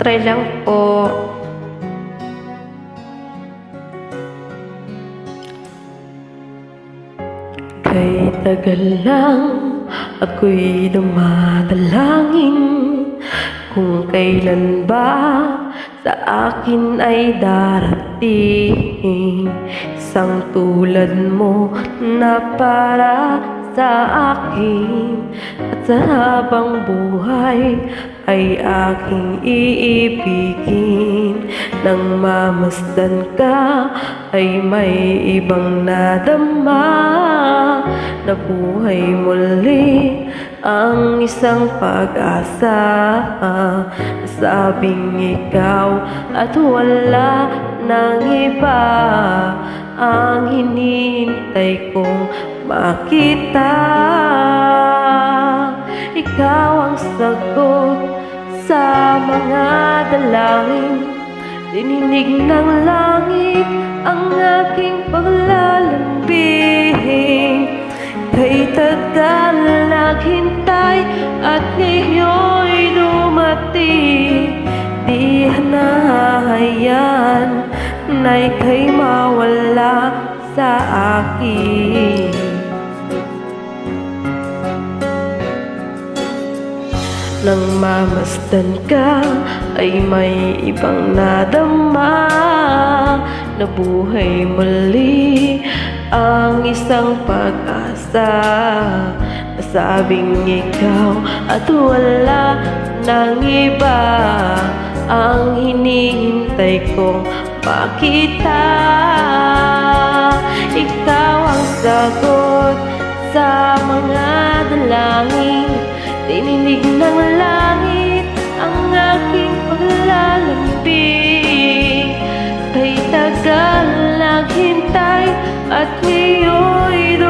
Try lang po. Kay tagal lang ako'y dumadalangin kung kailan ba sa akin ay darating isang tulad mo na para sa akin, at sa habang buhay ay aking iibigin. Nang mamasdan ka ay may ibang nadama, na buhay muli ang isang pag-asa. Sabing ikaw at wala nang iba ang hinihintay kong makita. Ikaw ang sagot sa mga dalangin, dininig ng langit ang aking paglalambing. Kay tagal naghintay at ngayon'y dumating, di hahayaan na ika'y mawala sa akin. Nang mamasdan ka ay may ibang nadama, na buhay muli ang isang pag-asa. Nasabing ikaw at wala nang iba ang hinihintay kong makita. Ikaw ang sagot sa mga dalangin, dininig ng langit ang aking paglalambing. Kay tagal naghintay at ngayon'y